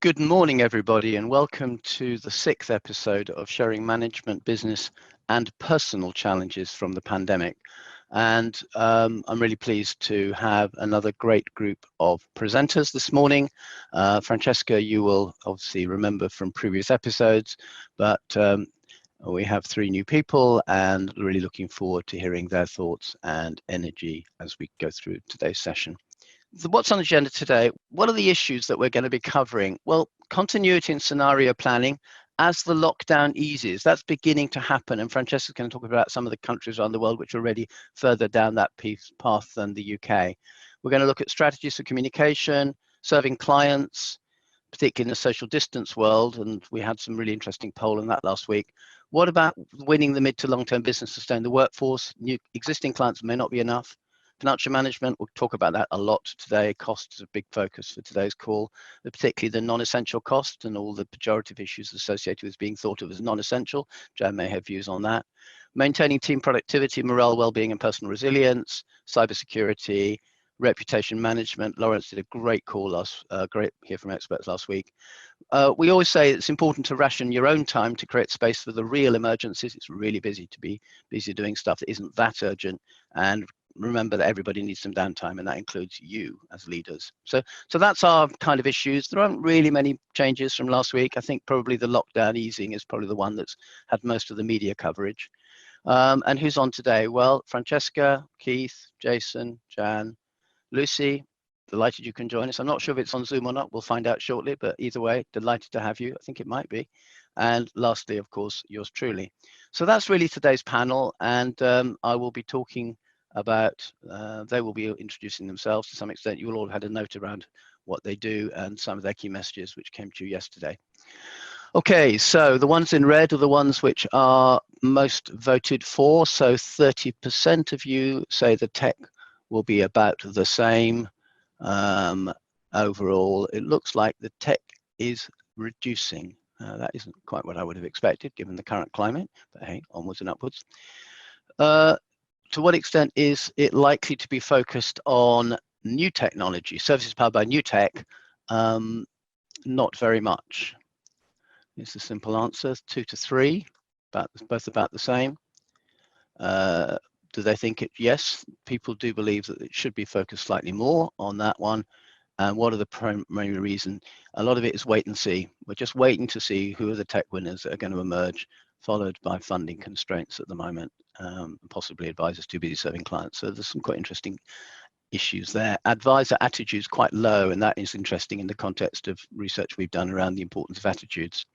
Good morning, everybody, and welcome to the 6th episode of Sharing Management, Business and Personal Challenges from the Pandemic. And I'm really pleased to have another great group of presenters this morning. Francesca, you will obviously remember from previous episodes, but we have 3 new people and really looking forward to hearing their thoughts and energy as we go through today's session. What's on the agenda today? What are the issues that we're going to be covering? Well, continuity and scenario planning as the lockdown eases. That's beginning to happen, and Francesca's going to talk about some of the countries around the world which are already further down that path than the UK. We're going to look at strategies for communication, serving clients, particularly in the social distance world, and we had some really interesting poll on that last week. What about winning the mid to long-term business, sustain the workforce? New existing clients may not be enough. Financial management, we'll talk about that a lot today. Cost is a big focus for today's call, particularly the non-essential cost and all the pejorative issues associated with being thought of as non-essential. Jan may have views on that. Maintaining team productivity, morale, well-being and personal resilience, cybersecurity, reputation management. Lawrence did a great call great hear from experts last week. We always say it's important to ration your own time to create space for the real emergencies. It's really busy to be busy doing stuff that isn't that urgent, and remember that everybody needs some downtime, and that includes you as leaders. So that's our kind of issues. There aren't really many changes from last week. I think probably the lockdown easing is probably the one that's had most of the media coverage. And who's on today? Well, Francesca, Keith, Jason, Jan, Lucy, delighted you can join us. I'm not sure if it's on Zoom or not. We'll find out shortly, but either way, delighted to have you. I think it might be. And lastly, of course, yours truly. So that's really today's panel, and I will be talking about, they will be introducing themselves to some extent. You will all have had a note around what they do and some of their key messages which came to you yesterday. Okay, so the ones in red are the ones which are most voted for. So 30% of you say the tech will be about the same. Overall, it looks like the tech is reducing. That isn't quite what I would have expected given the current climate, but hey, onwards and upwards. To what extent is it likely to be focused on new technology, services powered by new tech? Not very much. It's a simple answer, 2 to 3, both about the same. Do they think it? Yes, people do believe that it should be focused slightly more on that one. And what are the primary reasons? A lot of it is wait and see. We're just waiting to see who are the tech winners that are going to emerge, followed by funding constraints at the moment, possibly advisors too busy serving clients. So there's some quite interesting issues there. Advisor attitudes quite low, and that is interesting in the context of research we've done around the importance of attitudes.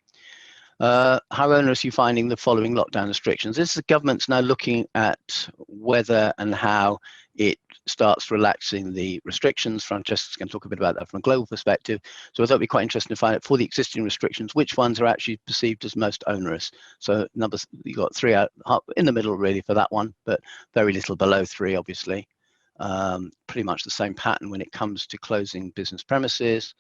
How onerous are you finding the following lockdown restrictions? This is the government's now looking at whether and how it starts relaxing the restrictions. Francesca's going to talk a bit about that from a global perspective. So I thought it'd be quite interesting to find out for the existing restrictions, which ones are actually perceived as most onerous. So numbers, you got 3 out in the middle really for that one, but very little below 3, obviously. Pretty much the same pattern when it comes to closing business premises.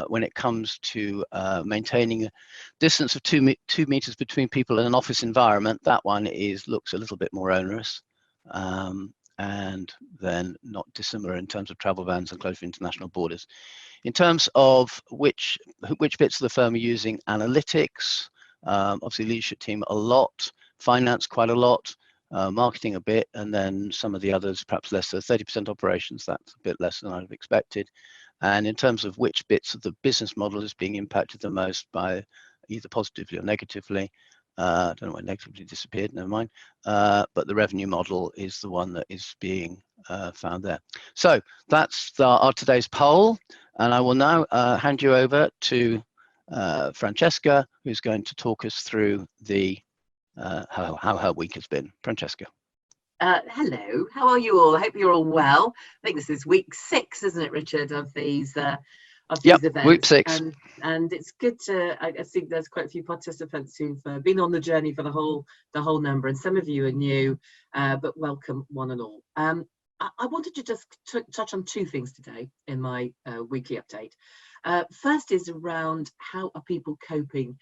When it comes to maintaining a distance of 2 meters between people in an office environment, that one looks a little bit more onerous, and then not dissimilar in terms of travel bans and closure of international borders. In terms of which bits of the firm are using analytics, obviously leadership team a lot, finance quite a lot, marketing a bit, and then some of the others perhaps less. So 30% operations, that's a bit less than I'd have expected. And in terms of which bits of the business model is being impacted the most by either positively or negatively, I don't know why negatively disappeared, never mind, but the revenue model is the one that is being found there. So that's our today's poll, and I will now hand you over to Francesca, who's going to talk us through the how her week has been. Francesca. Hello, how are you all? I hope you're all well. I think this is week 6, isn't it, Richard, of these events? Week 6. And it's good to, I think there's quite a few participants who've been on the journey for the whole number, and some of you are new, but welcome one and all. I wanted to just touch on 2 things today in my weekly update. First is around how are people coping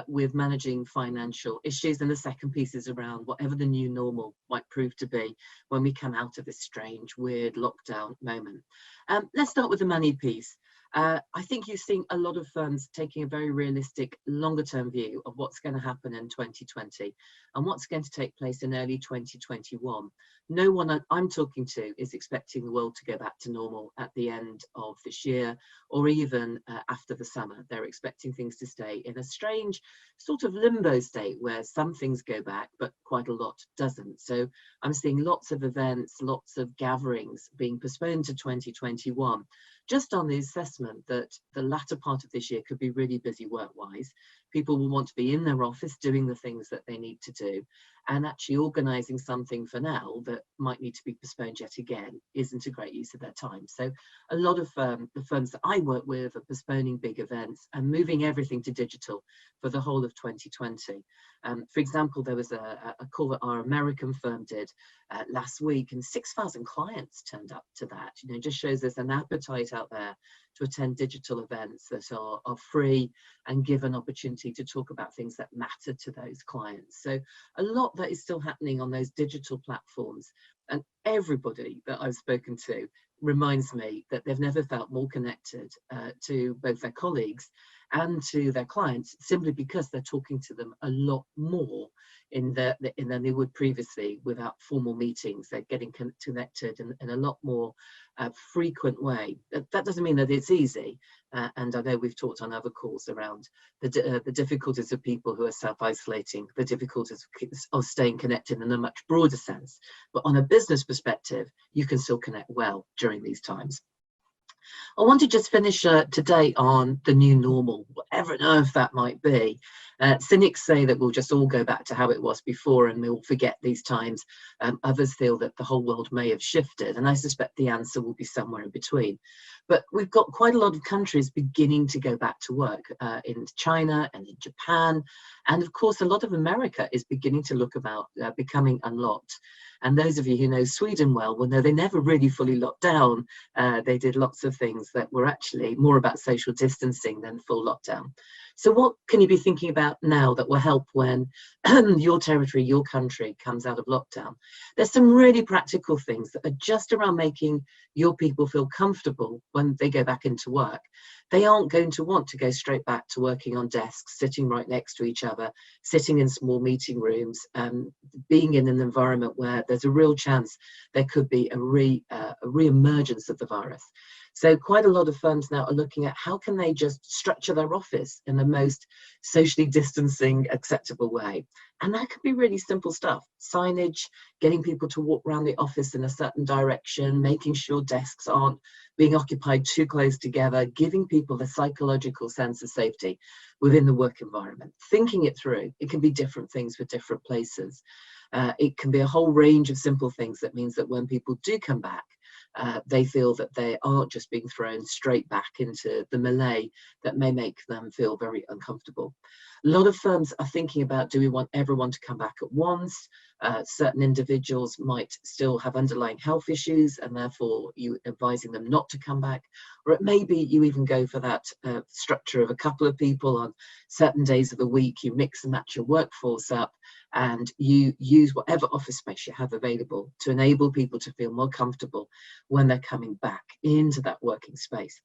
with managing financial issues, and the second piece is around whatever the new normal might prove to be when we come out of this strange, weird lockdown moment. Let's start with the money piece. I think you're seeing a lot of firms taking a very realistic, longer-term view of what's going to happen in 2020 and what's going to take place in early 2021. No one I'm talking to is expecting the world to go back to normal at the end of this year or even after the summer. They're expecting things to stay in a strange sort of limbo state where some things go back, but quite a lot doesn't. So I'm seeing lots of events, lots of gatherings being postponed to 2021, just on the assessment that the latter part of this year could be really busy work-wise. People will want to be in their office doing the things that they need to do, and actually organising something for now that might need to be postponed yet again isn't a great use of their time. So a lot of the firms that I work with are postponing big events and moving everything to digital for the whole of 2020. For example, there was a call that our American firm did last week, and 6,000 clients turned up to that. You know, it just shows there's an appetite out there to attend digital events that are free and give an opportunity to talk about things that matter to those clients. So a lot that is still happening on those digital platforms, and everybody that I've spoken to reminds me that they've never felt more connected to both their colleagues and to their clients, simply because they're talking to them a lot more than they would previously without formal meetings. They're getting connected in a lot more frequent way. That doesn't mean that it's easy, and I know we've talked on other calls around the difficulties of people who are self-isolating, the difficulties of staying connected in a much broader sense. But on a business perspective, you can still connect well during these times. I want to just finish today on the new normal, whatever on earth that might be. Cynics say that we'll just all go back to how it was before and we'll forget these times. Others feel that the whole world may have shifted, and I suspect the answer will be somewhere in between. But we've got quite a lot of countries beginning to go back to work in China and in Japan. And of course, a lot of America is beginning to look about becoming unlocked. And those of you who know Sweden well will know they never really fully locked down. They did lots of things that were actually more about social distancing than full lockdown. So what can you be thinking about now that will help when your territory, your country comes out of lockdown? There's some really practical things that are just around making your people feel comfortable when they go back into work. They aren't going to want to go straight back to working on desks, sitting right next to each other, sitting in small meeting rooms, being in an environment where there's a real chance there could be a re-emergence of the virus. So quite a lot of firms now are looking at how can they just structure their office in the most socially distancing, acceptable way. And that could be really simple stuff. Signage, getting people to walk around the office in a certain direction, making sure desks aren't being occupied too close together, giving people the psychological sense of safety within the work environment. Thinking it through, it can be different things for different places. It can be a whole range of simple things that means that when people do come back, they feel that they aren't just being thrown straight back into the melee that may make them feel very uncomfortable. A lot of firms are thinking about, do we want everyone to come back at once? Certain individuals might still have underlying health issues and therefore you advising them not to come back. Or it may be you even go for that structure of a couple of people on certain days of the week. You mix and match your workforce up and you use whatever office space you have available to enable people to feel more comfortable when they're coming back into that working space.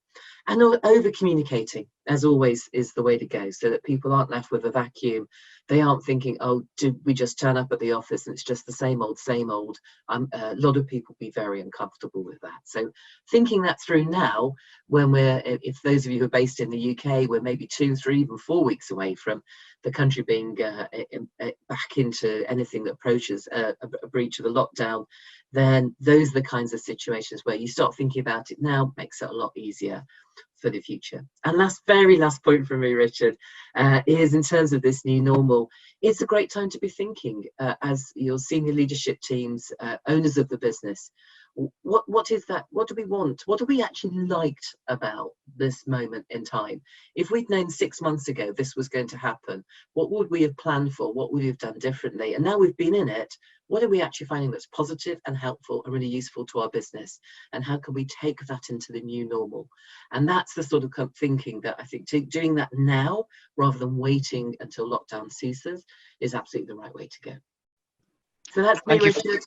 And over communicating, as always, is the way to go, so that people aren't left with a vacuum. They aren't thinking, oh, did we just turn up at the office and it's just the same old, same old. A lot of people be very uncomfortable with that. So thinking that through now, when if those of you who are based in the UK, we're maybe 2, 3, even 4 weeks away from the country being back into anything that approaches a breach of the lockdown, then those are the kinds of situations where you start thinking about it now, makes it a lot easier for the future. And very last point from me, Richard, is in terms of this new normal, it's a great time to be thinking as your senior leadership teams, owners of the business, what is that? What do we want? What do we actually liked about this moment in time? If we'd known 6 months ago this was going to happen, what would we have planned for? What would we have done differently? And now we've been in it, what are we actually finding that's positive and helpful and really useful to our business? And how can we take that into the new normal? And that's the sort of thinking that I think doing that now, rather than waiting until lockdown ceases, is absolutely the right way to go. So that's me, Richard.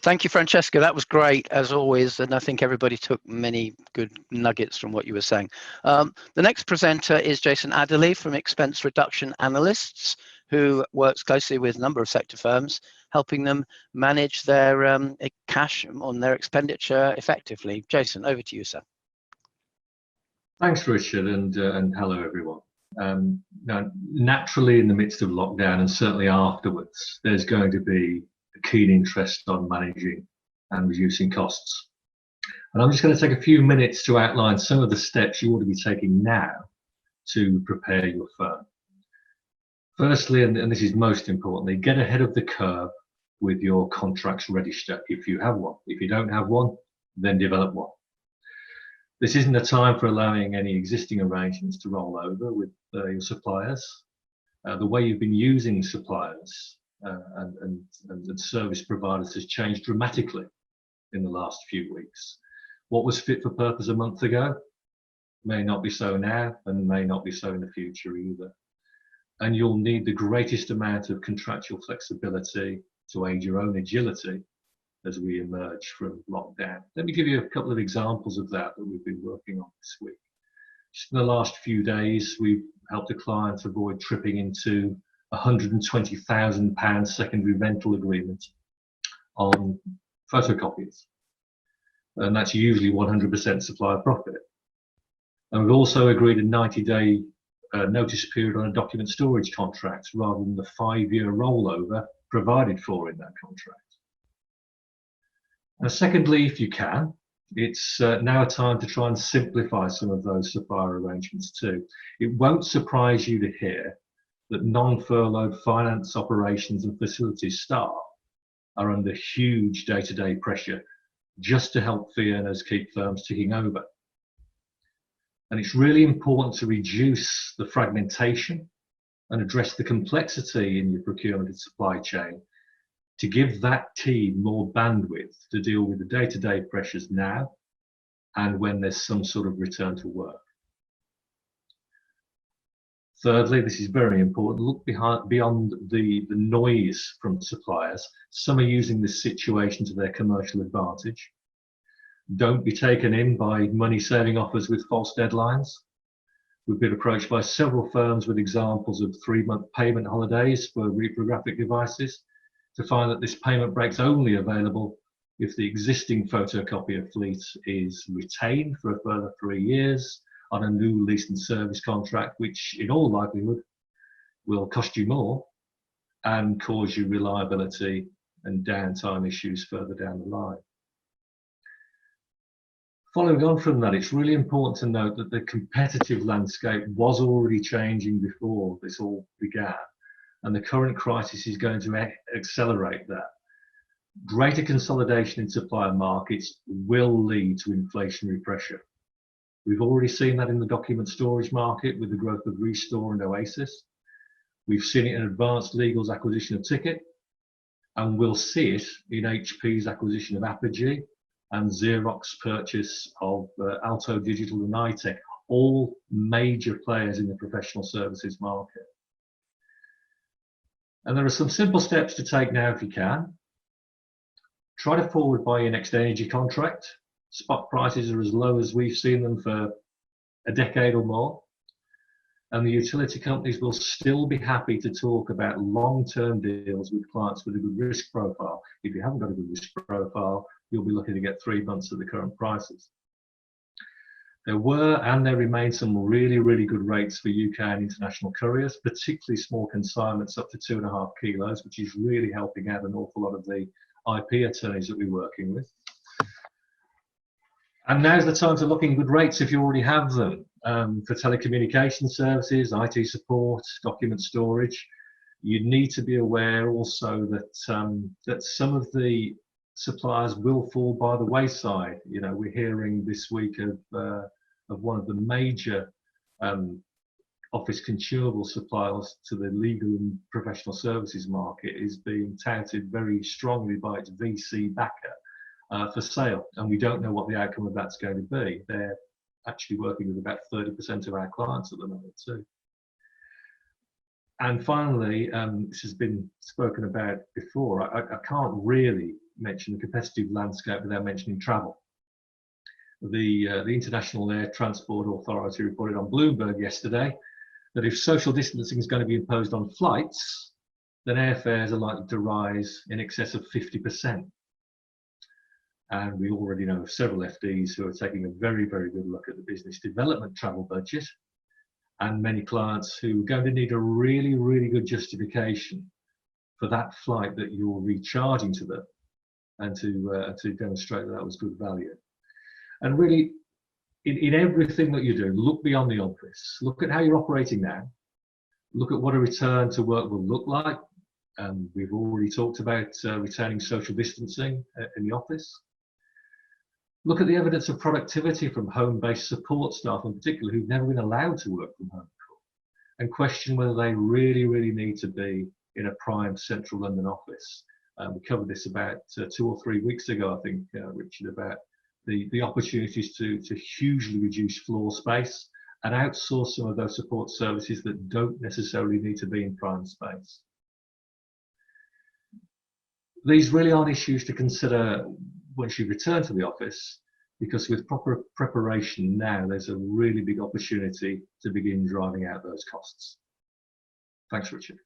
Thank you, Francesca. That was great, as always, and I think everybody took many good nuggets from what you were saying. The next presenter is Jason Adderley from Expense Reduction Analysts, who works closely with a number of sector firms, helping them manage their cash on their expenditure effectively. Jason, over to you, sir. Thanks, Richard, and hello, everyone. Now, naturally, in the midst of lockdown, and certainly afterwards, there's going to be a keen interest on managing and reducing costs. And I'm just going to take a few minutes to outline some of the steps you ought to be taking now to prepare your firm. Firstly, and this is most importantly, get ahead of the curve with your contracts register if you have one. If you don't have one, then develop one. This isn't a time for allowing any existing arrangements to roll over with your suppliers. The way you've been using suppliers and service providers has changed dramatically in the last few weeks. What was fit for purpose a month ago may not be so now, and may not be so in the future either. And you'll need the greatest amount of contractual flexibility to aid your own agility as we emerge from lockdown. Let me give you a couple of examples of that we've been working on this week. Just in the last few days, we've helped a client avoid tripping into a £120,000 secondary rental agreement on photocopiers. And that's usually 100% supplier profit. And we've also agreed a 90-day notice period on a document storage contract rather than the 5-year rollover provided for in that contract. Now, secondly, if you can, it's now a time to try and simplify some of those supplier arrangements too. It won't surprise you to hear that non-furloughed finance operations and facilities staff are under huge day-to-day pressure just to help fee earners keep firms ticking over. And it's really important to reduce the fragmentation and address the complexity in your procurement and supply chain to give that team more bandwidth to deal with the day-to-day pressures now and when there's some sort of return to work. Thirdly, this is very important, look beyond the noise from suppliers. Some are using this situation to their commercial advantage. Don't be taken in by money-saving offers with false deadlines. We've been approached by several firms with examples of 3-month payment holidays for reprographic devices to find that this payment break's only available if the existing photocopier fleet is retained for a further 3 years on a new lease and service contract, which in all likelihood will cost you more and cause you reliability and downtime issues further down the line. Following on from that, it's really important to note that the competitive landscape was already changing before this all began, and the current crisis is going to accelerate that. Greater consolidation in supplier markets will lead to inflationary pressure. We've already seen that in the document storage market with the growth of Restore and Oasis. We've seen it in Advanced Legal's acquisition of Ticket, and we'll see it in HP's acquisition of Apogee and Xerox purchase of Alto Digital and iTech, all major players in the professional services market. And there are some simple steps to take now if you can. Try to forward buy your next energy contract. Spot prices are as low as we've seen them for a decade or more. And the utility companies will still be happy to talk about long-term deals with clients with a good risk profile. If you haven't got a good risk profile, you'll be looking to get 3 months at the current prices. There were and there remain some really, really good rates for UK and international couriers, particularly small consignments up to 2.5 kilos, which is really helping out an awful lot of the IP attorneys that we're working with. And now's the time to look in good rates if you already have them. For telecommunication services, IT support, document storage, you need to be aware also that that some of the suppliers will fall by the wayside. You know, we're hearing this week of one of the major office consumable suppliers to the legal and professional services market is being touted very strongly by its VC backer for sale, and we don't know what the outcome of that's going to be. They're actually working with about 30% of our clients at the moment too. And finally, this has been spoken about before, I can't really mention the competitive landscape without mentioning travel. The International Air Transport Authority reported on Bloomberg yesterday that if social distancing is going to be imposed on flights, then airfares are likely to rise in excess of 50%. And we already know of several FDs who are taking a very, very good look at the business development travel budget, and many clients who are going to need a really, really good justification for that flight that you're recharging to them, and to demonstrate that that was good value. And really, in everything that you do, look beyond the obvious. Look at how you're operating now. Look at what a return to work will look like. We've already talked about returning social distancing in the office. Look at the evidence of productivity from home-based support staff in particular who've never been allowed to work from home before, and question whether they really, really need to be in a prime central London office. We covered this about 2 or 3 weeks ago, I think, Richard, about the opportunities to hugely reduce floor space and outsource some of those support services that don't necessarily need to be in prime space. These really aren't issues to consider once you return to the office, because with proper preparation now, there's a really big opportunity to begin driving out those costs. Thanks, Richard.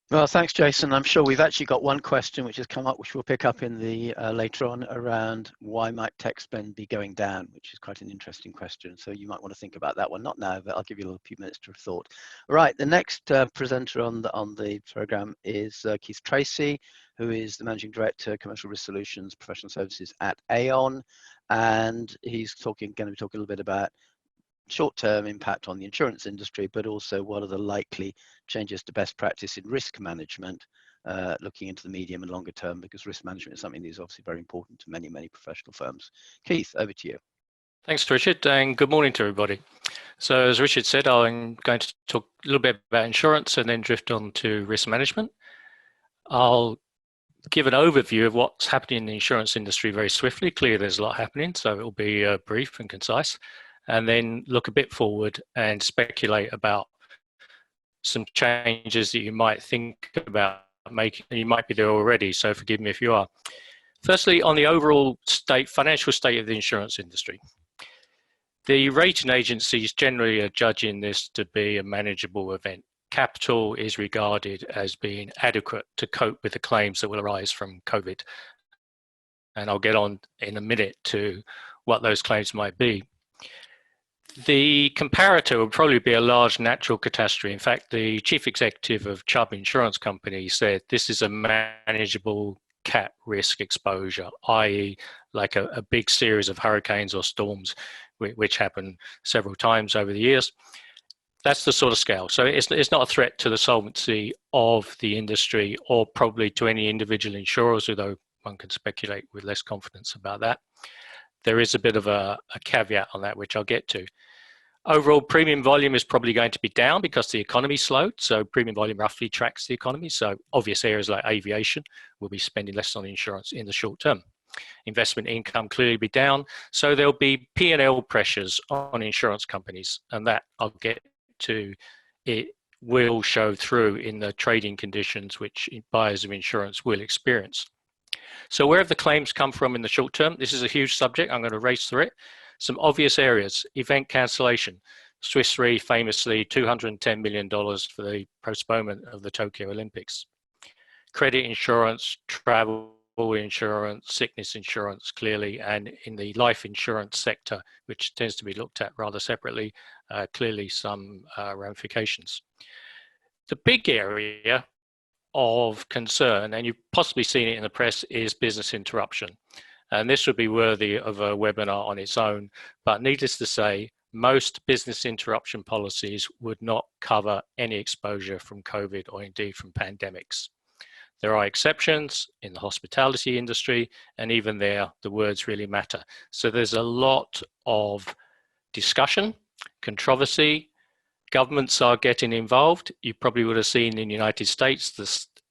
Well, thanks, Jason. I'm sure we've actually got one question which has come up, which we'll pick up in the later on, around why might tech spend be going down, which is quite an interesting question. So you might want to think about that one. Not now, but I'll give you a few minutes to thought. All right, the next presenter on the program is Keith Tracey, who is the Managing Director, Commercial Risk Solutions, Professional Services at Aon, and he's going to be talking a little bit about short-term impact on the insurance industry, but also what are the likely changes to best practice in risk management, looking into the medium and longer term, because risk management is something that is obviously very important to many, many professional firms. Keith, over to you. Thanks, Richard, and good morning to everybody. So as Richard said, I'm going to talk a little bit about insurance and then drift on to risk management. I'll give an overview of what's happening in the insurance industry very swiftly. Clearly, there's a lot happening, so it'll be brief and concise. And then look a bit forward and speculate about some changes that you might think about making. You might be there already, so forgive me if you are. Firstly, on the overall financial state of the insurance industry. The rating agencies generally are judging this to be a manageable event. Capital is regarded as being adequate to cope with the claims that will arise from COVID. And I'll get on in a minute to what those claims might be. The comparator would probably be a large natural catastrophe. In fact, the chief executive of Chubb Insurance Company said this is a manageable cat risk exposure, i.e. like a big series of hurricanes or storms, which happen several times over the years. That's the sort of scale. So it's not a threat to the solvency of the industry or probably to any individual insurers, although one can speculate with less confidence about that. There is a bit of a caveat on that, which I'll get to. Overall, premium volume is probably going to be down because the economy slowed. So premium volume roughly tracks the economy. So obvious areas like aviation will be spending less on insurance in the short term. Investment income clearly be down. So there'll be P&L pressures on insurance companies, and that I'll get to. It will show through in the trading conditions which buyers of insurance will experience. So where have the claims come from in the short term? This is a huge subject. I'm going to race through it. Some obvious areas: event cancellation. Swiss Re famously $210 million for the postponement of the Tokyo Olympics. Credit insurance, travel insurance, sickness insurance, clearly, and in the life insurance sector, which tends to be looked at rather separately, clearly some ramifications. The big area of concern, and you've possibly seen it in the press, is business interruption. And this would be worthy of a webinar on its own, but needless to say, most business interruption policies would not cover any exposure from COVID or indeed from pandemics. There are exceptions in the hospitality industry, and even there, the words really matter. So there's a lot of discussion, controversy. Governments are getting involved. You probably would have seen in the United States,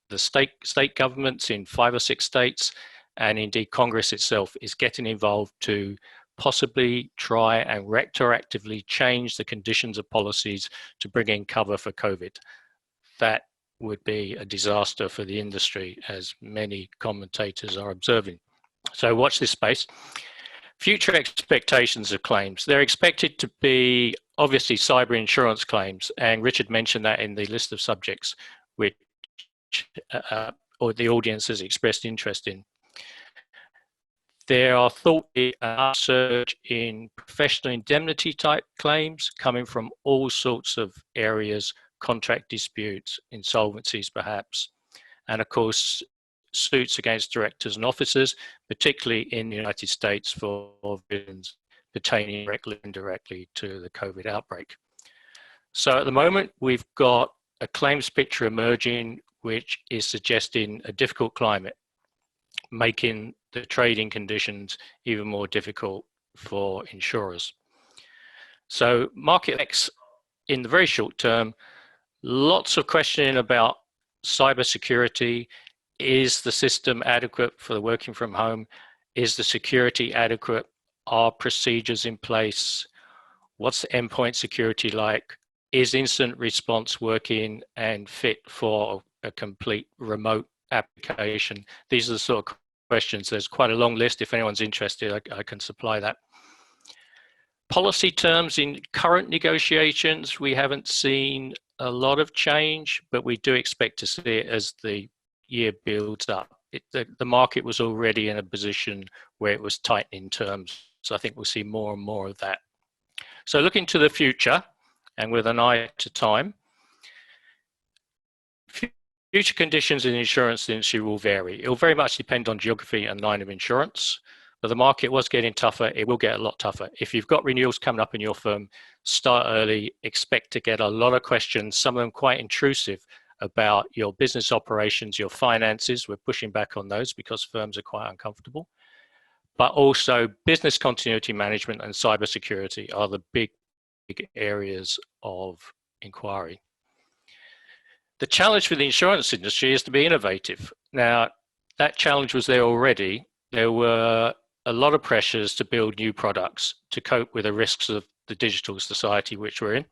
the state governments in 5 or 6 states, and indeed Congress itself is getting involved to possibly try and retroactively change the conditions of policies to bring in cover for COVID. That would be a disaster for the industry, as many commentators are observing. So watch this space. Future expectations of claims. They're expected to be obviously cyber insurance claims, and Richard mentioned that in the list of subjects which or the audience has expressed interest in. There are thought to be an upsurge in professional indemnity type claims coming from all sorts of areas, contract disputes, insolvencies perhaps, and of course suits against directors and officers, particularly in the United States for reasons pertaining directly and indirectly to the COVID outbreak. So at the moment, we've got a claims picture emerging which is suggesting a difficult climate, making the trading conditions even more difficult for insurers. So market effects in the very short term, lots of questioning about cybersecurity. Is the system adequate for the working from home? Is the security adequate? Are procedures in place? What's the endpoint security like? Is incident response working and fit for a complete remote application? These are the sort of questions. There's quite a long list. If anyone's interested, I can supply that. Policy terms in current negotiations, we haven't seen a lot of change, but we do expect to see it as the year builds up. The market was already in a position where it was tightening terms, so I think we'll see more and more of that. So looking to the future, and with an eye to time, future conditions in the insurance industry will vary. It will very much depend on geography and line of insurance, but the market was getting tougher. It will get a lot tougher. If you've got renewals coming up in your firm, start early, expect to get a lot of questions, some of them quite intrusive, about your business operations, your finances. We're pushing back on those because firms are quite uncomfortable. But also business continuity management and cybersecurity are the big areas of inquiry. The challenge for the insurance industry is to be innovative. Now, that challenge was there already. There were a lot of pressures to build new products to cope with the risks of the digital society which we're in.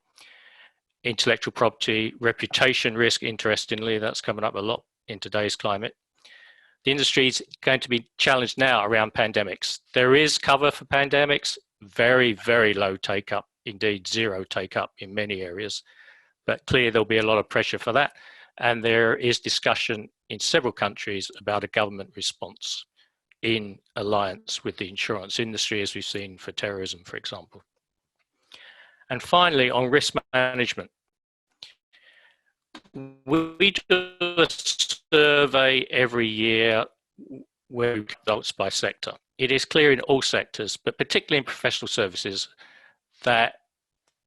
Intellectual property, reputation risk, interestingly, that's coming up a lot in today's climate. The industry is going to be challenged now around pandemics. There is cover for pandemics, very, very low take-up, indeed zero take-up in many areas, but clearly there'll be a lot of pressure for that. And there is discussion in several countries about a government response in alliance with the insurance industry, as we've seen for terrorism, for example. And finally, on risk management, we do a survey every year where we get results by sector. It is clear in all sectors, but particularly in professional services, that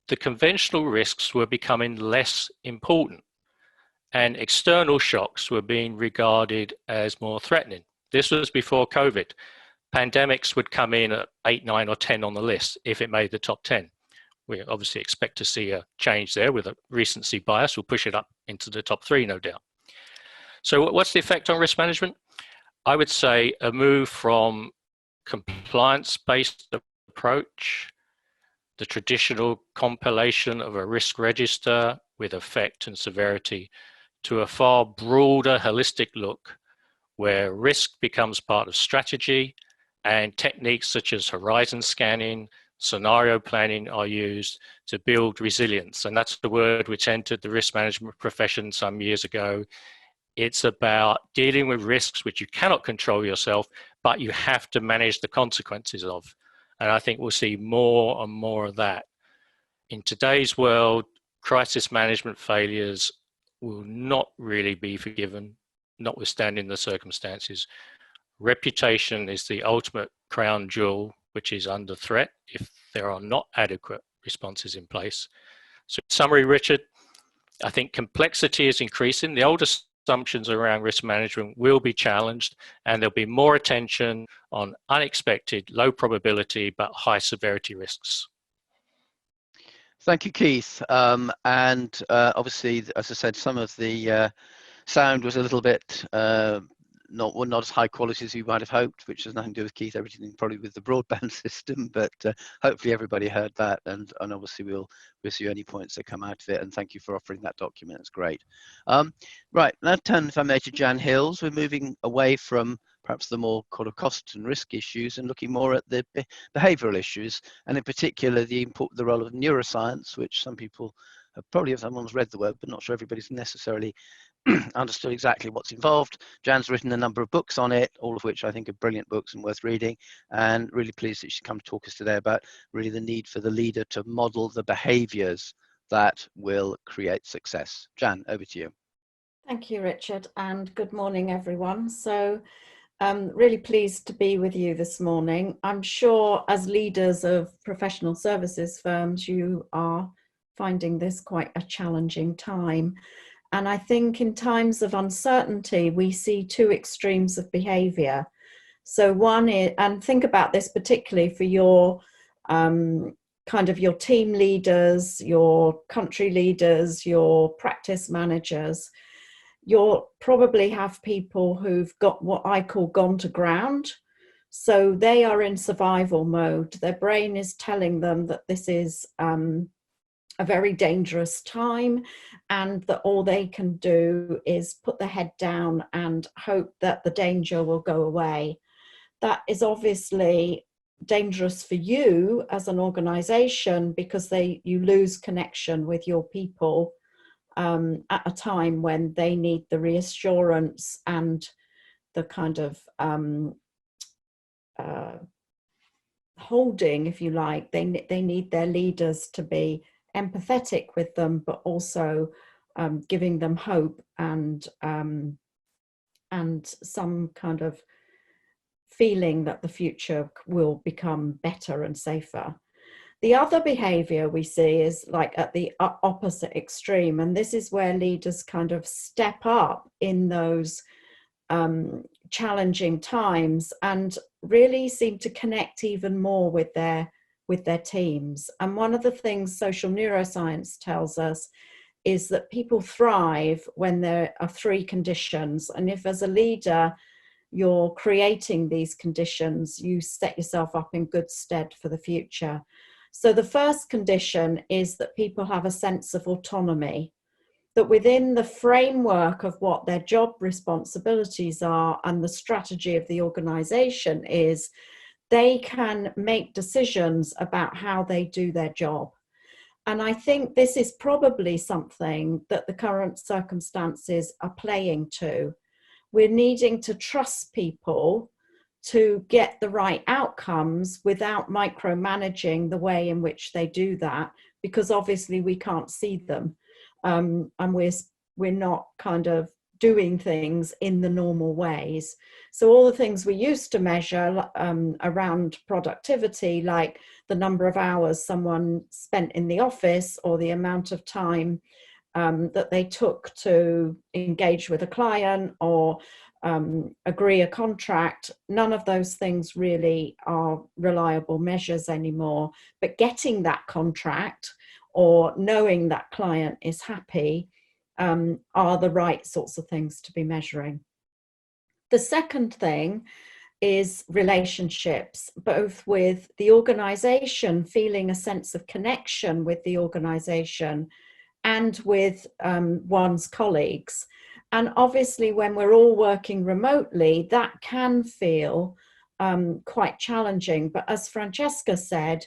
the conventional risks were becoming less important and external shocks were being regarded as more threatening. This was before COVID. Pandemics would come in at 8, 9, or 10 on the list if it made the top 10. We obviously expect to see a change there with a recency bias. We'll push it up into the top 3, no doubt. So what's the effect on risk management? I would say a move from compliance-based approach, the traditional compilation of a risk register with effect and severity, to a far broader holistic look where risk becomes part of strategy and techniques such as horizon scanning, scenario planning are used to build resilience. And that's the word which entered the risk management profession some years ago. It's about dealing with risks which you cannot control yourself, but you have to manage the consequences of. And I think we'll see more and more of that. In today's world, crisis management failures will not really be forgiven, notwithstanding the circumstances. Reputation is the ultimate crown jewel, which is under threat if there are not adequate responses in place. So in summary, Richard, I think complexity is increasing. The old assumptions around risk management will be challenged, and there'll be more attention on unexpected, low probability, but high severity risks. Thank you, Keith. Obviously, as I said, some of the sound was a little bit not as high quality as you might have hoped, which has nothing to do with Keith, everything probably with the broadband system, but hopefully everybody heard that, and obviously we'll see any points that come out of it, and thank you for offering that document. It's great. Right, now turn, if I may, to Jan Hills. We're moving away from perhaps the more kind of cost and risk issues and looking more at the behavioral issues, and in particular the role of neuroscience, which some people have probably, if someone's read the word, but not sure everybody's necessarily understood exactly what's involved. Jan's written a number of books on it, all of which I think are brilliant books and worth reading, and really pleased that she's come to talk us today about really the need for the leader to model the behaviours that will create success. Jan, over to you. Thank you, Richard, and good morning, everyone. So really pleased to be with you this morning. I'm sure as leaders of professional services firms, you are finding this quite a challenging time. And I think in times of uncertainty, we see two extremes of behavior. So one is, and think about this particularly for your kind of your team leaders, your country leaders, your practice managers. You'll probably have people who've got what I call gone to ground. So they are in survival mode. Their brain is telling them that this is a very dangerous time, and that all they can do is put their head down and hope that the danger will go away. That is obviously dangerous for you as an organization, because you lose connection with your people at a time when they need the reassurance and the kind of holding, if you like. They need their leaders to be empathetic with them, but also giving them hope and some kind of feeling that the future will become better and safer. The other behavior we see is like at the opposite extreme, and this is where leaders kind of step up in those challenging times and really seem to connect even more with their teams. And one of the things social neuroscience tells us is that people thrive when there are three conditions. And if as a leader, you're creating these conditions, you set yourself up in good stead for the future. So the first condition is that people have a sense of autonomy, that within the framework of what their job responsibilities are and the strategy of the organization is, they can make decisions about how they do their job. And I think this is probably something that the current circumstances are playing to. We're needing to trust people to get the right outcomes without micromanaging the way in which they do that, because obviously we can't see them. And we're not kind of doing things in the normal ways. So all the things we used to measure around productivity, like the number of hours someone spent in the office or the amount of time that they took to engage with a client or agree a contract, none of those things really are reliable measures anymore. But getting that contract or knowing that client is happy are the right sorts of things to be measuring. The second thing is relationships, both with the organization, feeling a sense of connection with the organization and with one's colleagues. And obviously when we're all working remotely, that can feel quite challenging. But as Francesca said,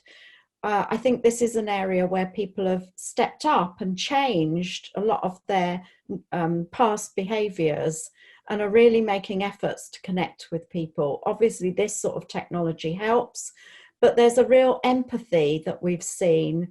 I think this is an area where people have stepped up and changed a lot of their past behaviours and are really making efforts to connect with people. Obviously, this sort of technology helps, but there's a real empathy that we've seen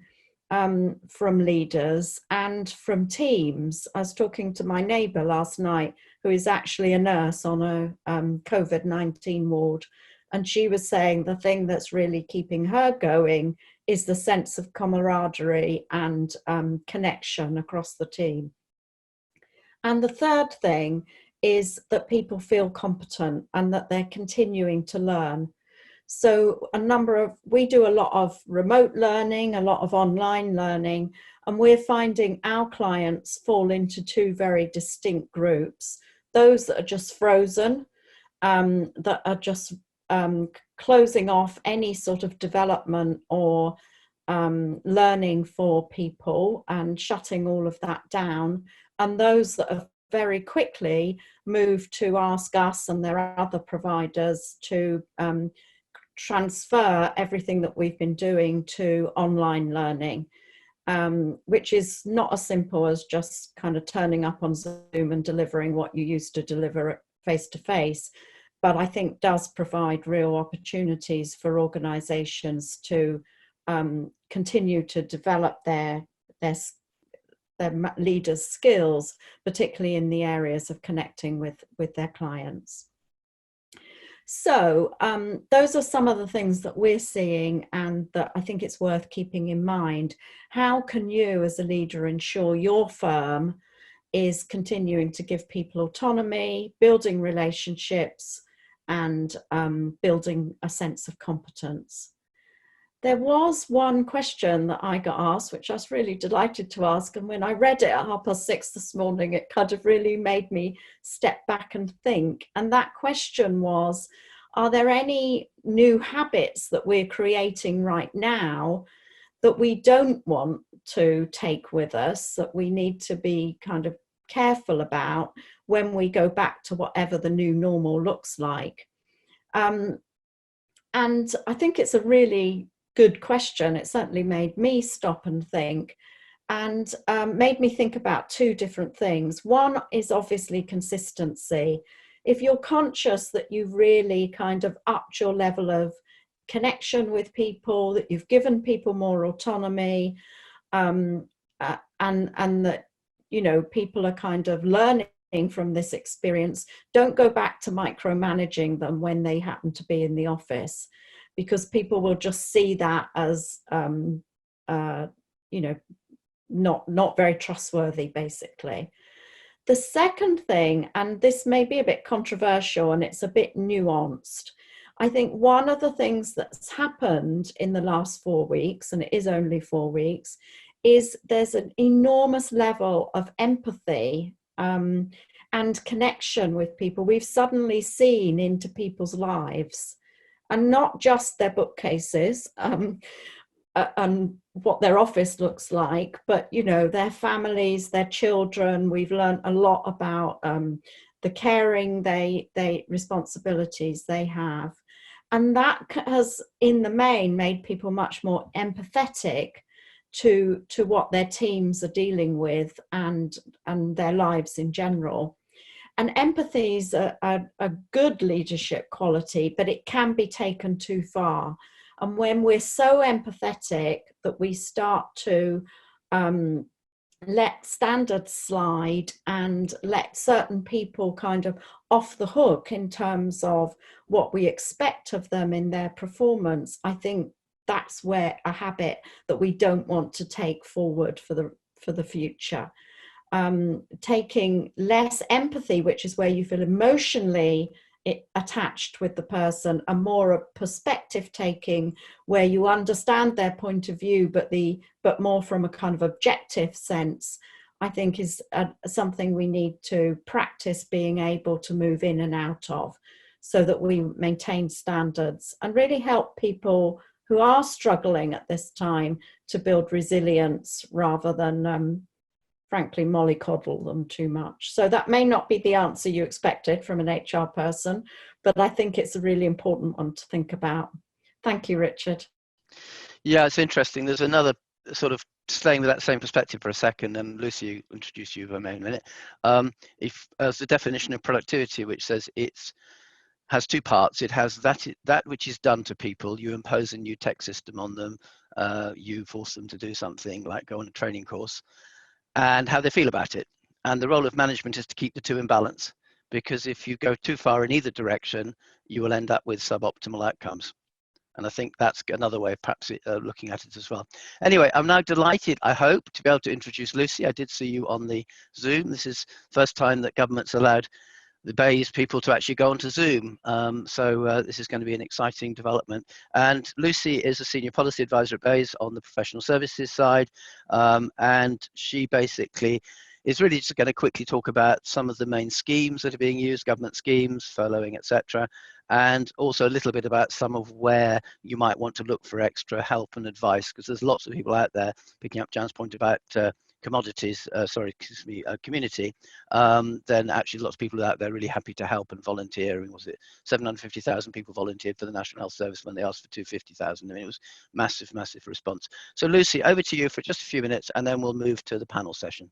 from leaders and from teams. I was talking to my neighbour last night, who is actually a nurse on a COVID-19 ward, and she was saying the thing that's really keeping her going is the sense of camaraderie and connection across the team. And the third thing is that people feel competent and that they're continuing to learn. So we do a lot of remote learning, a lot of online learning, and we're finding our clients fall into two very distinct groups. Those that are just frozen, that are just closing off any sort of development or learning for people and shutting all of that down, and those that have very quickly moved to ask us and their other providers to transfer everything that we've been doing to online learning, which is not as simple as just kind of turning up on Zoom and delivering what you used to deliver face to face, but I think does provide real opportunities for organizations to continue to develop their leaders' skills, particularly in the areas of connecting with their clients. So those are some of the things that we're seeing and that I think it's worth keeping in mind. How can you as a leader ensure your firm is continuing to give people autonomy, building relationships, and building a sense of competence? There was one question that I got asked, which I was really delighted to ask. And when I read it at 6:30 this morning, it kind of really made me step back and think. And that question was, are there any new habits that we're creating right now that we don't want to take with us, that we need to be kind of careful about when we go back to whatever the new normal looks like? And I think it's a really good question. It certainly made me stop and think, and made me think about two different things. One is obviously consistency. If you're conscious that you've really kind of upped your level of connection with people, that you've given people more autonomy, and that, you know, people are kind of learning from this experience, don't go back to micromanaging them when they happen to be in the office, because people will just see that as, you know, not very trustworthy, basically. The second thing, and this may be a bit controversial and it's a bit nuanced, I think one of the things that's happened in the last 4 weeks, and it is only 4 weeks, is there's an enormous level of empathy and connection with people. We've suddenly seen into people's lives, and not just their bookcases and what their office looks like, but, you know, their families, their children. We've learned a lot about the caring responsibilities they have. And that has, in the main, made people much more empathetic to what their teams are dealing with and their lives in general. And empathy is a good leadership quality, but it can be taken too far. And when we're so empathetic that we start to let standards slide and let certain people kind of off the hook in terms of what we expect of them in their performance, I think that's where a habit that we don't want to take forward for the future. Taking less empathy, which is where you feel emotionally attached with the person, and more a perspective taking where you understand their point of view, but more from a kind of objective sense, I think is something we need to practice being able to move in and out of, so that we maintain standards and really help people who are struggling at this time to build resilience rather than frankly mollycoddle them too much. So that may not be the answer you expected from an HR person, but I think it's a really important one to think about. Thank you, Richard. Yeah, it's interesting. There's another sort of staying with that same perspective for a second, and Lucy introduced you for a minute. As the definition of productivity, which says it's has two parts. It has that which is done to people. You impose a new tech system on them. You force them to do something like go on a training course, and how they feel about it. And the role of management is to keep the two in balance, because if you go too far in either direction, you will end up with suboptimal outcomes. And I think that's another way of perhaps looking at it as well. Anyway, I'm now delighted, I hope, to be able to introduce Lucy. I did see you on the Zoom. This is the first time that government's allowed the BEIS people to actually go onto Zoom. So this is going to be an exciting development. And Lucy is a senior policy advisor at BEIS on the professional services side. And she basically is really just going to quickly talk about some of the main schemes that are being used, government schemes, furloughing, etc., and also a little bit about some of where you might want to look for extra help and advice, because there's lots of people out there, picking up Jan's point about community, then actually lots of people out there really happy to help and volunteer. And was it 750,000 people volunteered for the National Health Service when they asked for 250,000? I mean, it was massive response. So Lucy, over to you for just a few minutes, and then we'll move to the panel session.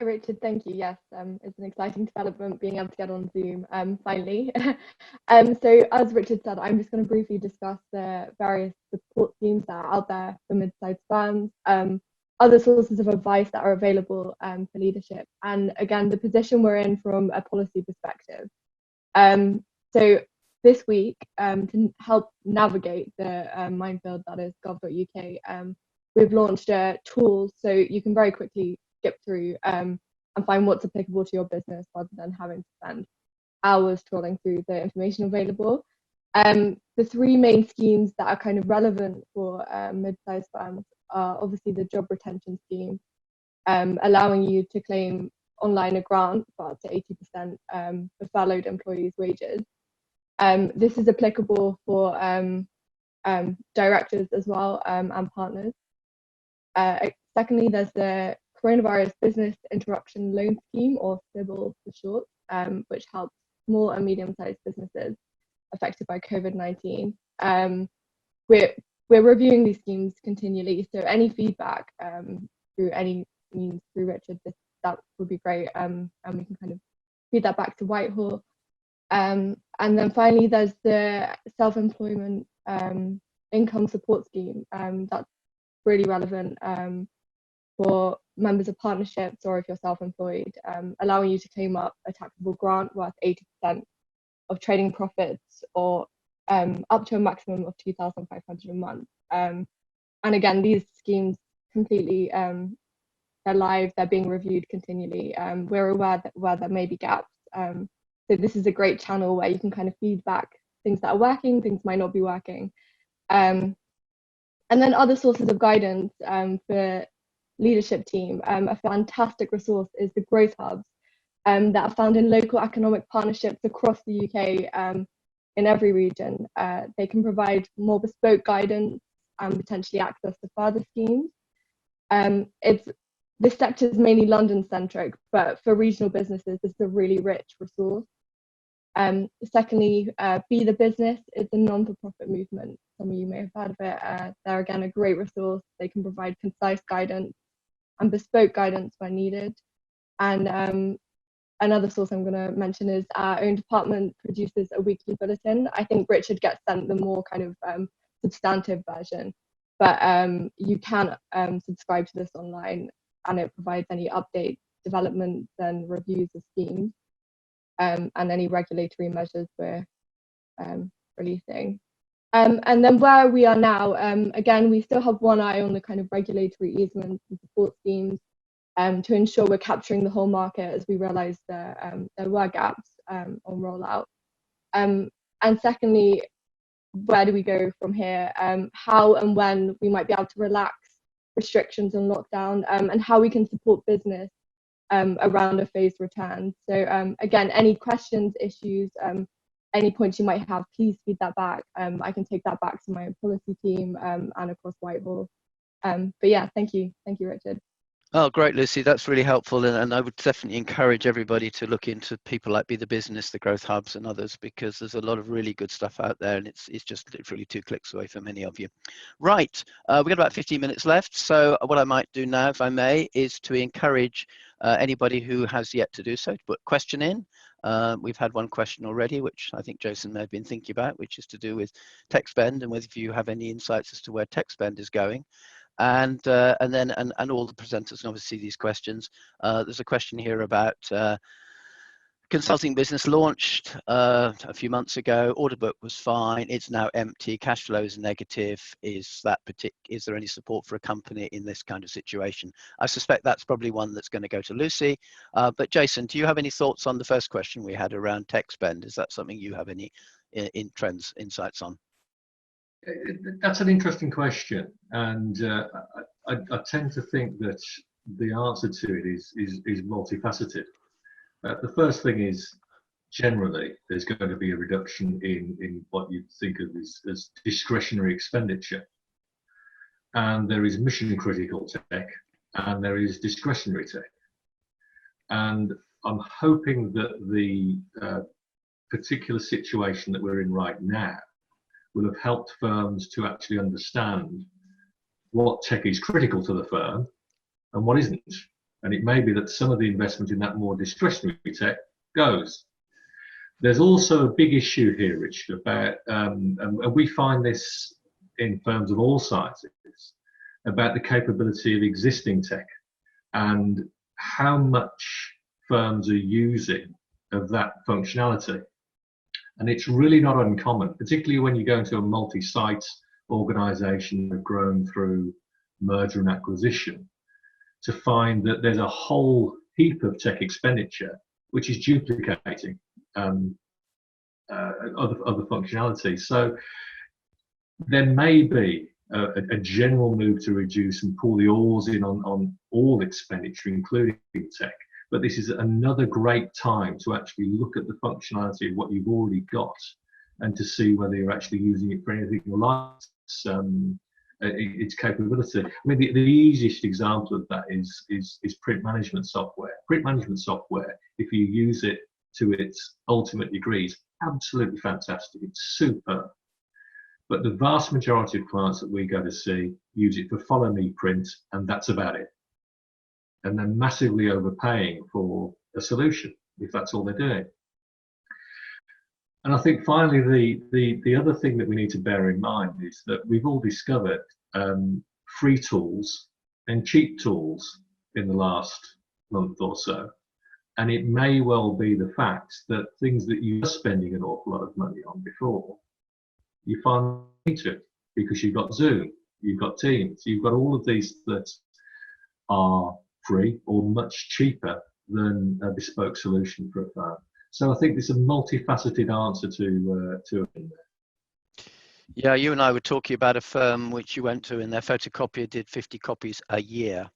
Richard, thank you. Yes, it's an exciting development being able to get on Zoom finally. So as Richard said, I'm just going to briefly discuss the various support schemes that are out there for mid-sized firms, other sources of advice that are available for leadership, and again, the position we're in from a policy perspective. So this week, to help navigate the minefield that is gov.uk, we've launched a tool so you can very quickly skip through and find what's applicable to your business rather than having to spend hours trawling through the information available. The three main schemes that are kind of relevant for mid-sized firms are obviously the job retention scheme, allowing you to claim online a grant for up to 80% for furloughed employees' wages. This is applicable for directors as well and partners. Secondly, there's the Coronavirus Business Interruption Loan Scheme, or CBIL for short, which helps small and medium-sized businesses affected by COVID-19. We're reviewing these schemes continually, so any feedback through any means through Richard, that would be great, and we can kind of feed that back to Whitehall. And then finally, there's the self-employment income support scheme. That's really relevant for members of partnerships, or if you're self-employed, allowing you to claim up a taxable grant worth 80% of trading profits, or up to a maximum of 2,500 a month. And again, these schemes completely, they're live, they're being reviewed continually. We're aware that where there may be gaps. So this is a great channel where you can kind of feedback things that are working, things might not be working. And then other sources of guidance for leadership team. A fantastic resource is the growth hubs that are found in local economic partnerships across the UK, in every region. They can provide more bespoke guidance and potentially access to further schemes. This sector is mainly London centric, but for regional businesses, this is a really rich resource. Secondly, Be the Business is a non-for-profit movement. Some of you may have heard of it. They're again a great resource. They can provide concise guidance and bespoke guidance where needed. And another source I'm going to mention is our own department produces a weekly bulletin. I think Richard gets sent the more kind of substantive version, but you can subscribe to this online, and it provides any updates, developments and reviews of schemes, and any regulatory measures we're releasing. And then where we are now, again, we still have one eye on the kind of regulatory easements and support schemes to ensure we're capturing the whole market, as we realised there were gaps on rollout. And secondly, where do we go from here? How and when we might be able to relax restrictions and lockdown, and how we can support business around a phased return. So again, any questions, issues, any points you might have, please feed that back. I can take that back to my policy team and across Whitehall. But yeah, thank you, Richard. Oh, great, Lucy. That's really helpful. And I would definitely encourage everybody to look into people like Be the Business, the Growth Hubs and others, because there's a lot of really good stuff out there, and it's just literally 2 clicks away for many of you. Right, we've got about 15 minutes left. So what I might do now, if I may, is to encourage anybody who has yet to do so to put a question in. We've had one question already, which I think Jason may have been thinking about, which is to do with tech spend and whether you have any insights as to where tech spend is going. And all the presenters can obviously see these questions. There's a question here about consulting business launched a few months ago. Order book was fine. It's now empty. Cash flow is negative. Is there any support for a company in this kind of situation? I suspect that's probably one that's going to go to Lucy. But Jason, do you have any thoughts on the first question we had around tech spend? Is that something you have any insights on? That's an interesting question, and I tend to think that the answer to it is multifaceted. The first thing is, generally, there's going to be a reduction in what you'd think of as discretionary expenditure. And there is mission critical tech, and there is discretionary tech. And I'm hoping that the particular situation that we're in right now will have helped firms to actually understand what tech is critical to the firm and what isn't. And it may be that some of the investment in that more discretionary tech goes. There's also a big issue here, Richard, about, and we find this in firms of all sizes, about the capability of existing tech and how much firms are using of that functionality. And it's really not uncommon, particularly when you go into a multi-site organization that have grown through merger and acquisition, to find that there's a whole heap of tech expenditure which is duplicating other functionality. So there may be a general move to reduce and pull the oars in on all expenditure, including tech. But this is another great time to actually look at the functionality of what you've already got and to see whether you're actually using it for anything like its capability. I mean, the easiest example of that is print management software. Print management software, if you use it to its ultimate degree, is absolutely fantastic. It's superb. But the vast majority of clients that we go to see use it for follow me print, and that's about it. And they're massively overpaying for a solution if that's all they're doing. And I think finally, the other thing that we need to bear in mind is that we've all discovered free tools and cheap tools in the last month or so. And it may well be the fact that things that you were spending an awful lot of money on before, you find need to, because you've got Zoom, you've got Teams, you've got all of these that are free or much cheaper than a bespoke solution for a firm. So I think it's a multifaceted answer to it. Yeah, you and I were talking about a firm which you went to and their photocopier did 50 copies a year.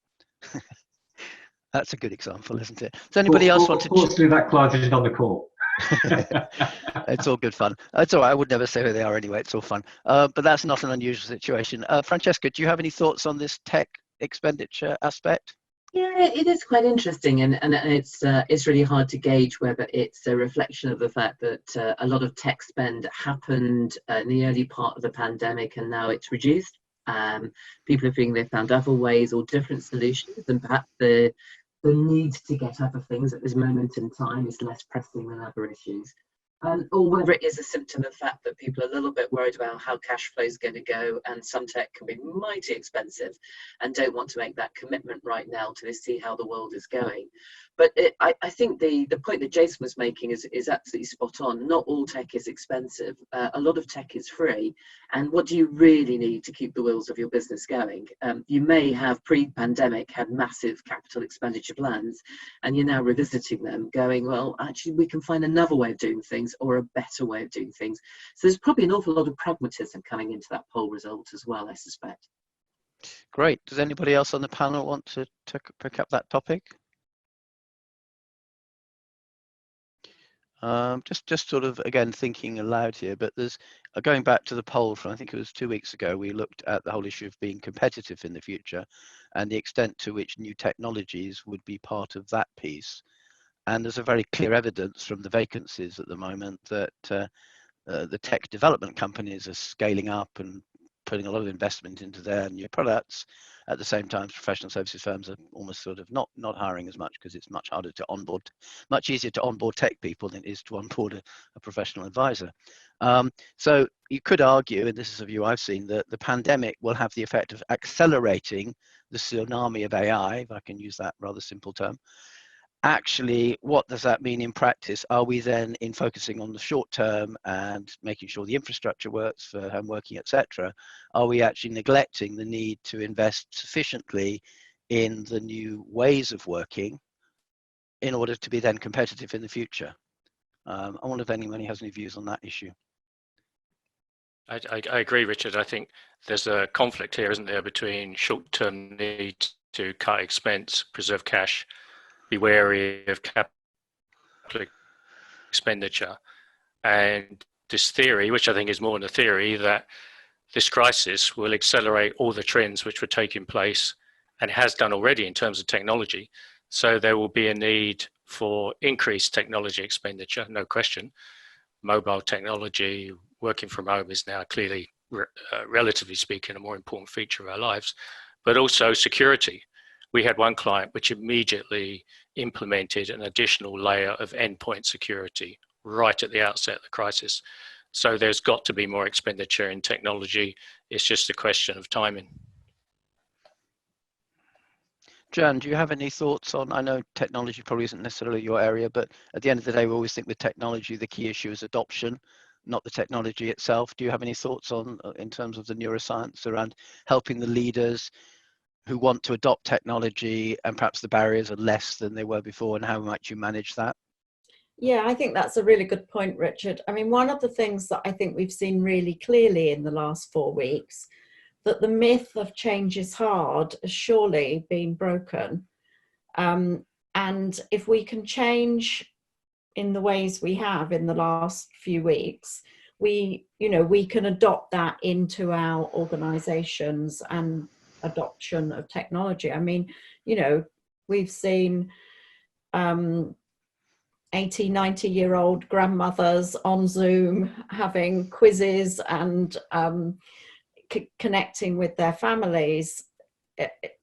That's a good example, isn't it? Does anybody else want to... Fortunately, that client isn't on the call. It's all good fun. It's all right. I would never say who they are anyway. It's all fun. But that's not an unusual situation. Francesca, do you have any thoughts on this tech expenditure aspect? Yeah, it is quite interesting, and it's really hard to gauge whether it's a reflection of the fact that a lot of tech spend happened in the early part of the pandemic, and now it's reduced. People are feeling they've found other ways or different solutions, and perhaps the need to get other things at this moment in time is less pressing than other issues. Or whether it is a symptom of the fact that people are a little bit worried about how cash flow is going to go, and some tech can be mighty expensive and don't want to make that commitment right now to see how the world is going. But I think the point that Jason was making is absolutely spot on. Not all tech is expensive. A lot of tech is free. And what do you really need to keep the wheels of your business going? You may have pre-pandemic had massive capital expenditure plans, and you're now revisiting them going, well, actually, we can find another way of doing things or a better way of doing things. So there's probably an awful lot of pragmatism coming into that poll result as well, I suspect. Great. Does anybody else on the panel want to pick up that topic? Just sort of, again, thinking aloud here, but there's going back to the poll from, I think it was 2 weeks ago, we looked at the whole issue of being competitive in the future and the extent to which new technologies would be part of that piece. And there's a very clear evidence from the vacancies at the moment that the tech development companies are scaling up and putting a lot of investment into their new products. At the same time, professional services firms are almost sort of not hiring as much because it's much harder to onboard, much easier to onboard tech people than it is to onboard a professional advisor. So you could argue, and this is a view I've seen, that the pandemic will have the effect of accelerating the tsunami of AI, if I can use that rather simple term. Actually, what does that mean in practice? Are we then, in focusing on the short term and making sure the infrastructure works for home working, etc., are we actually neglecting the need to invest sufficiently in the new ways of working in order to be then competitive in the future? I wonder if anyone has any views on that issue. I agree, Richard. I think there's a conflict here, isn't there, between short-term need to cut expense, preserve cash, be wary of capital expenditure. And this theory, which I think is more than a theory, that this crisis will accelerate all the trends which were taking place and has done already in terms of technology. So there will be a need for increased technology expenditure, no question. Mobile technology, working from home is now clearly, relatively speaking, a more important feature of our lives, but also security. We had one client which immediately implemented an additional layer of endpoint security right at the outset of the crisis. So there's got to be more expenditure in technology. It's just a question of timing. Jan, do you have any thoughts on, I know technology probably isn't necessarily your area, but at the end of the day, we always think with technology, the key issue is adoption, not the technology itself. Do you have any thoughts on, in terms of the neuroscience around helping the leaders who want to adopt technology and perhaps the barriers are less than they were before, and how might you manage that? Yeah, I think that's a really good point, Richard. I mean, one of the things that I think we've seen really clearly in the last 4 weeks, that the myth of change is hard has surely been broken. And if we can change in the ways we have in the last few weeks, we can adopt that into our organizations and adoption of technology. I mean, we've seen 80, 90-year-old grandmothers on Zoom having quizzes and connecting with their families.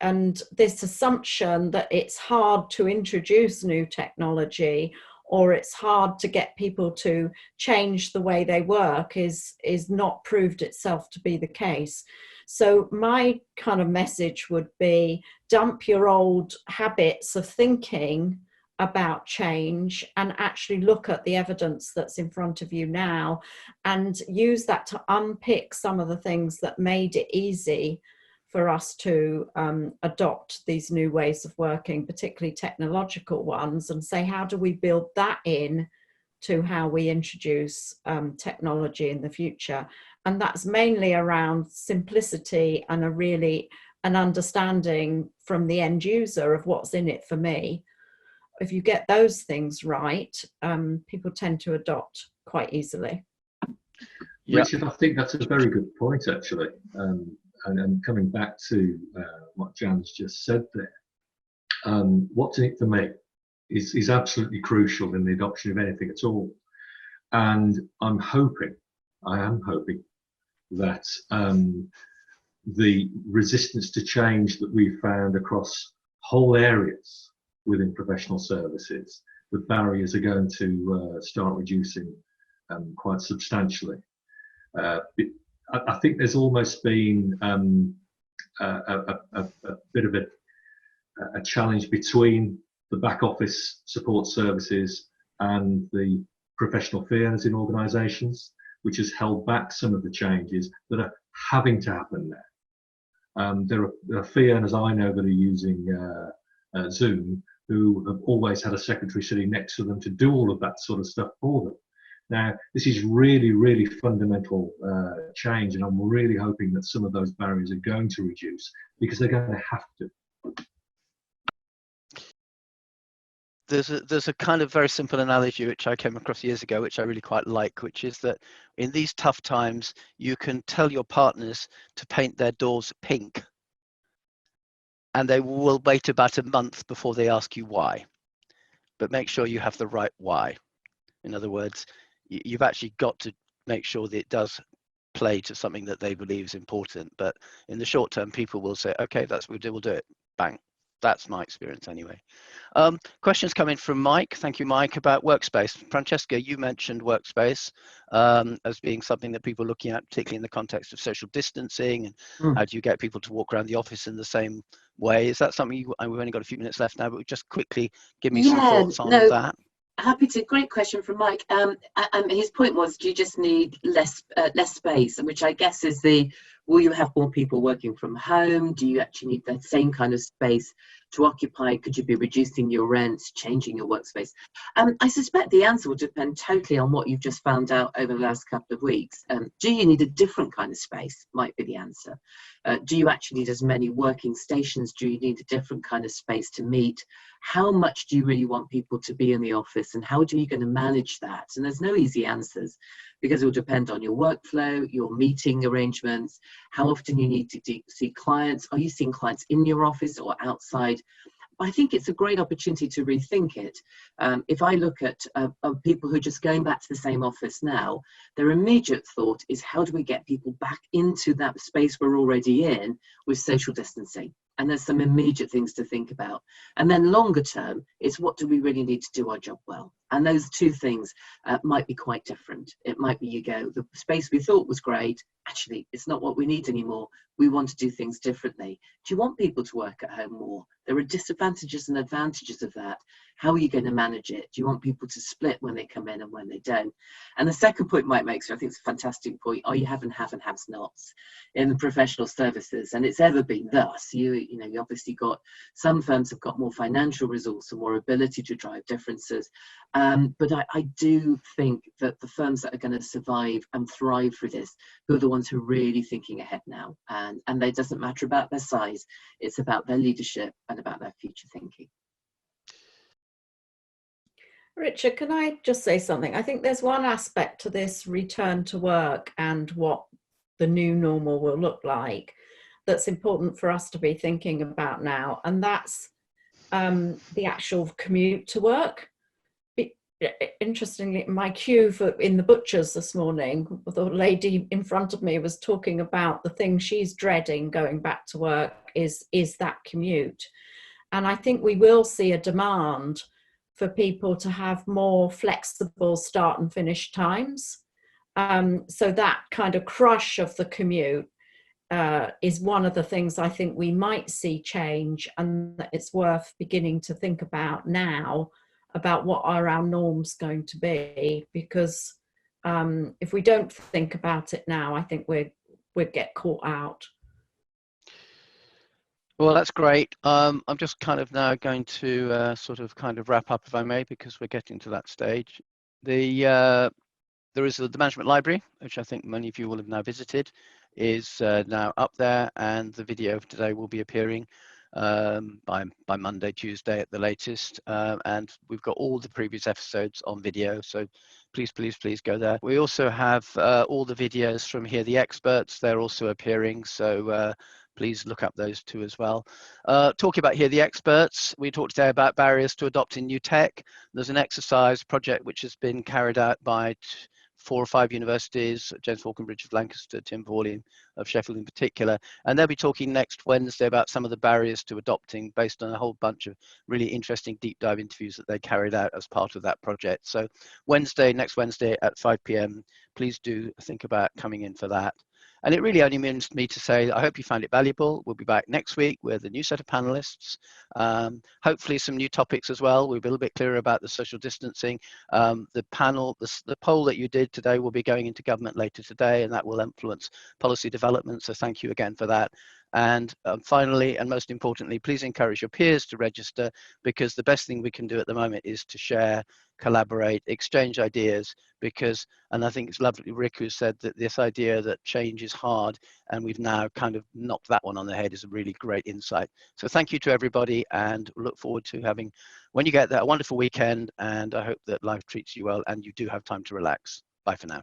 And this assumption that it's hard to introduce new technology or it's hard to get people to change the way they work is not proved itself to be the case. So my kind of message would be, dump your old habits of thinking about change and actually look at the evidence that's in front of you now and use that to unpick some of the things that made it easy for us to adopt these new ways of working, particularly technological ones, and say, how do we build that in to how we introduce technology in the future? And that's mainly around simplicity and an understanding from the end user of what's in it for me. If you get those things right, people tend to adopt quite easily. Richard, I think that's a very good point, actually. And coming back to what Jan's just said there, what's in it for me is absolutely crucial in the adoption of anything at all. And I am hoping that the resistance to change that we've found across whole areas within professional services, the barriers are going to start reducing quite substantially. I think there's almost been a bit of a challenge between the back office support services and the professional fee earners in organisations, which has held back some of the changes that are having to happen there. There are fee earners I know that are using Zoom who have always had a secretary sitting next to them to do all of that sort of stuff for them. Now, this is really, really fundamental change, and I'm really hoping that some of those barriers are going to reduce, because they're going to have to. There's a kind of very simple analogy which I came across years ago, which I really quite like, which is that in these tough times, you can tell your partners to paint their doors pink, and they will wait about a month before they ask you why. But make sure you have the right why. In other words, you've actually got to make sure that it does play to something that they believe is important. But in the short term, people will say, okay, we'll do it, bang. That's my experience anyway. Questions coming from Mike. Thank you, Mike, about workspace. Francesca, you mentioned workspace as being something that people are looking at, particularly in the context of social distancing, and how do you get people to walk around the office in the same way? Is that something we've only got a few minutes left now, but just quickly give me some thoughts on that. Happy to. Great question from Mike. His point was, do you just need less space, which I guess is will you have more people working from home? Do you actually need the same kind of space to occupy? Could you be reducing your rents, changing your workspace? I suspect the answer will depend totally on what you've just found out over the last couple of weeks. Do you need a different kind of space? Might be the answer. Do you actually need as many working stations? Do you need a different kind of space to meet? How much do you really want people to be in the office, and how are you going to manage that? And there's no easy answers, because it will depend on your workflow, your meeting arrangements, how often you need to see clients. Are you seeing clients in your office or outside? I think it's a great opportunity to rethink it. If I look at people who are just going back to the same office now, their immediate thought is, how do we get people back into that space we're already in with social distancing? And there's some immediate things to think about. And then longer term, it's what do we really need to do our job well? And those two things might be quite different. It might be you go, the space we thought was great, actually, it's not what we need anymore. We want to do things differently. Do you want people to work at home more? There are disadvantages and advantages of that. How are you going to manage it? Do you want people to split when they come in and when they don't? And the second point Mike makes, so I think it's a fantastic point, are you having have and have nots in the professional services? And it's ever been thus. You obviously got, some firms have got more financial resource and more ability to drive differences. But I do think that the firms that are going to survive and thrive through this, who are the ones who are really thinking ahead now, and it doesn't matter about their size, it's about their leadership and about their future thinking. Richard, can I just say something? I think there's one aspect to this return to work and what the new normal will look like that's important for us to be thinking about now, and that's the actual commute to work. Interestingly, my queue in the butcher's this morning, the lady in front of me was talking about the thing she's dreading going back to work is that commute. And I think we will see a demand for people to have more flexible start and finish times. So that kind of crush of the commute is one of the things I think we might see change, and that it's worth beginning to think about now, about what are our norms going to be, because if we don't think about it now, I think we'd get caught out. Well, that's great. I'm just kind of now going to sort of wrap up, if I may, because we're getting to that stage. There is the management library, which I think many of you will have now visited, is now up there, and the video of today will be appearing by Monday, Tuesday at the latest, and we've got all the previous episodes on video, so please go there. We also have all the videos from Hear the Experts. They're also appearing, so please look up those two as well. Talking about Hear the Experts, we talked today about barriers to adopting new tech. There's an exercise project which has been carried out by 4 or 5 universities, James Falconbridge of Lancaster, Tim Vorley of Sheffield in particular, and they'll be talking next Wednesday about some of the barriers to adopting, based on a whole bunch of really interesting deep dive interviews that they carried out as part of that project. So next Wednesday at 5 p.m, please do think about coming in for that. And it really only means me to say, I hope you found it valuable. We'll be back next week with a new set of panelists, hopefully some new topics as well. We'll be a little bit clearer about the social distancing. The panel, the poll that you did today will be going into government later today, and that will influence policy development. So thank you again for that. And finally, and most importantly, please encourage your peers to register, because the best thing we can do at the moment is to share, collaborate, exchange ideas, because, and I think it's lovely, Rick, who said that this idea that change is hard, and we've now kind of knocked that one on the head, is a really great insight. So thank you to everybody, and look forward to having, when you get there, a wonderful weekend, and I hope that life treats you well and you do have time to relax. Bye for now.